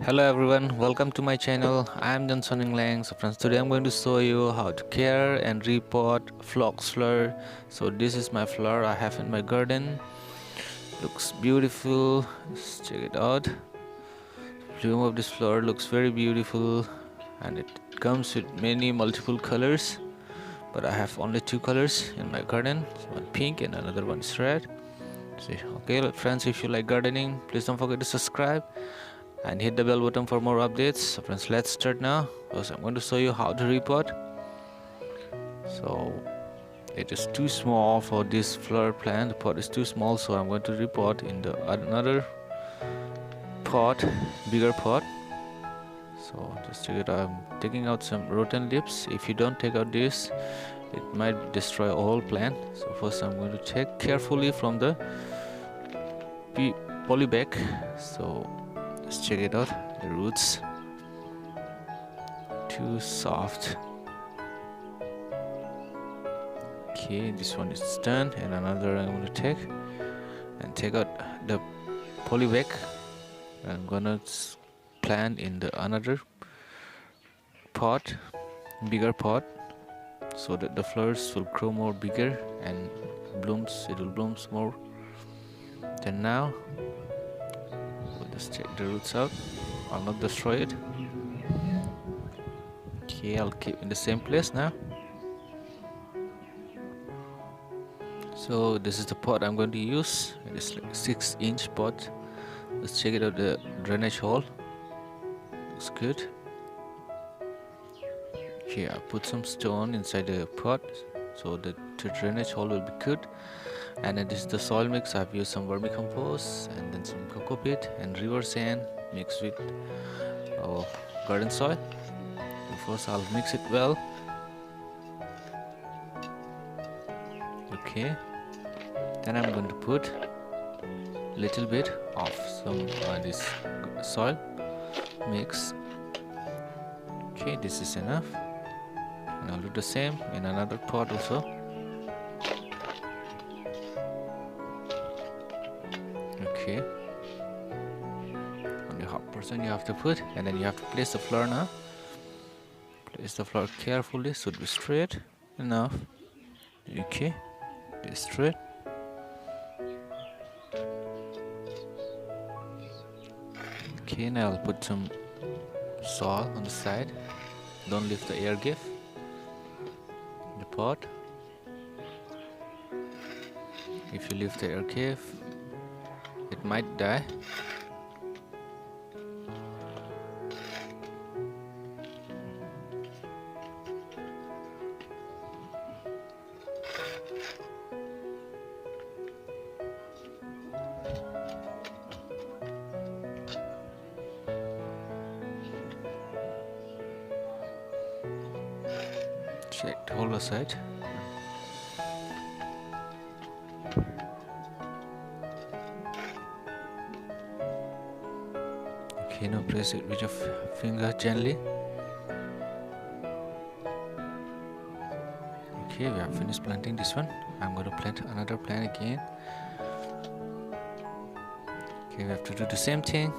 Hello everyone, welcome to my channel. I am Johnson Lang. So friends, today I'm going to show you how to care and repot Phlox flower. So this is my flower I have in my garden. Looks beautiful. Let's check it out. Bloom of this flower looks very beautiful and it comes with many multiple colors. But I have only two colors in my garden. One pink and another one is red. See, okay friends, if you like gardening, please don't forget to subscribe and hit the bell button for more updates. So friends, let's start now. First I'm going to show you how to repot. So it is too small for this flower plant. The pot is too small, so I'm going to repot in the another pot, bigger pot. So just check it out. I'm taking out some rotten leaves. If you don't take out this, it might destroy a whole plant. So first I'm going to take carefully from the poly bag. So let's check it out. The roots too soft. Okay, this one is done, and another I'm going to take out the poly bag. I'm gonna plant in the another pot, bigger pot, so that the flowers will grow more bigger and blooms. It will blooms more. Then now we'll just take the roots out. I'll not destroy it. Okay, I'll keep in the same place now. So this is the pot I'm going to use. It is like 6-inch pot. Let's check it out. The drainage hole looks good. Okay, I put some stone inside the pot so that the drainage hole will be good. And then this is the soil mix. I've used some vermicompost and then some cocoa peat and river sand mixed with garden soil. First I'll mix it well. Okay, then I'm going to put little bit of some this soil mix. Okay, this is enough, and I'll do the same in another pot also. Okay, only 1/2% you have to put, and then you have to place the flower now. Place the flower carefully, should be straight enough. Okay, be straight. Okay, now I'll put some soil on the side. Don't leave the air gap in the pot. If you leave the air gap, it might die. Check the whole side. Okay, now press it with your finger gently. Okay, we have finished planting this one. I'm going to plant another plant again. Okay, we have to do the same thing.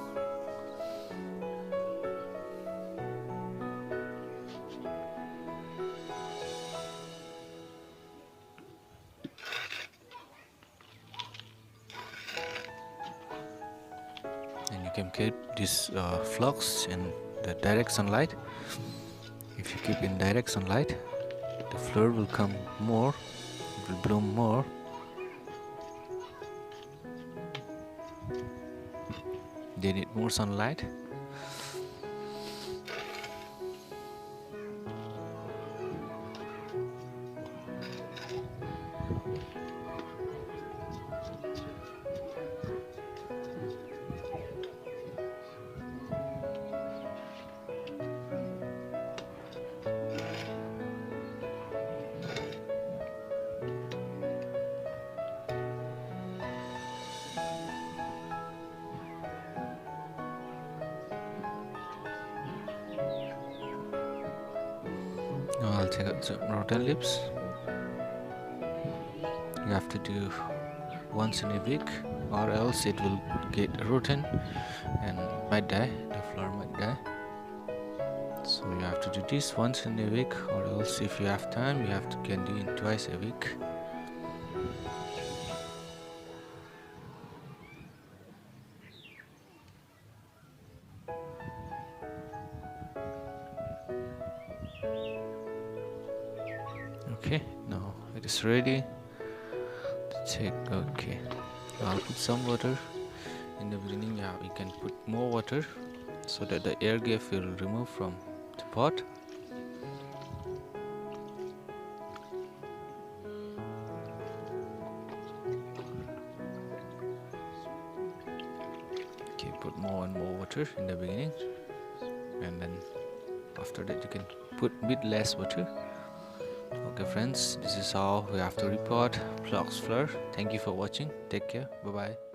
And you can keep this phlox in the direct sunlight. If you keep in direct sunlight, the flower will come more, it will bloom more. They need more sunlight. Now I'll take out some rotten leaves. You have to do once in a week, or else it will get rotten and might die. The flower die. So you have to do this once in a week, or else if you have time you can do it twice a week. Okay, now it is ready to take. Okay, I'll put some water. In the beginning, yeah, we can put more water so that the air gap will remove from the pot. Okay, put more and more water in the beginning, and then after that you can put a bit less water. Okay friends, this is how we have to repot Phlox flower. Thank you for watching. Take care. Bye bye.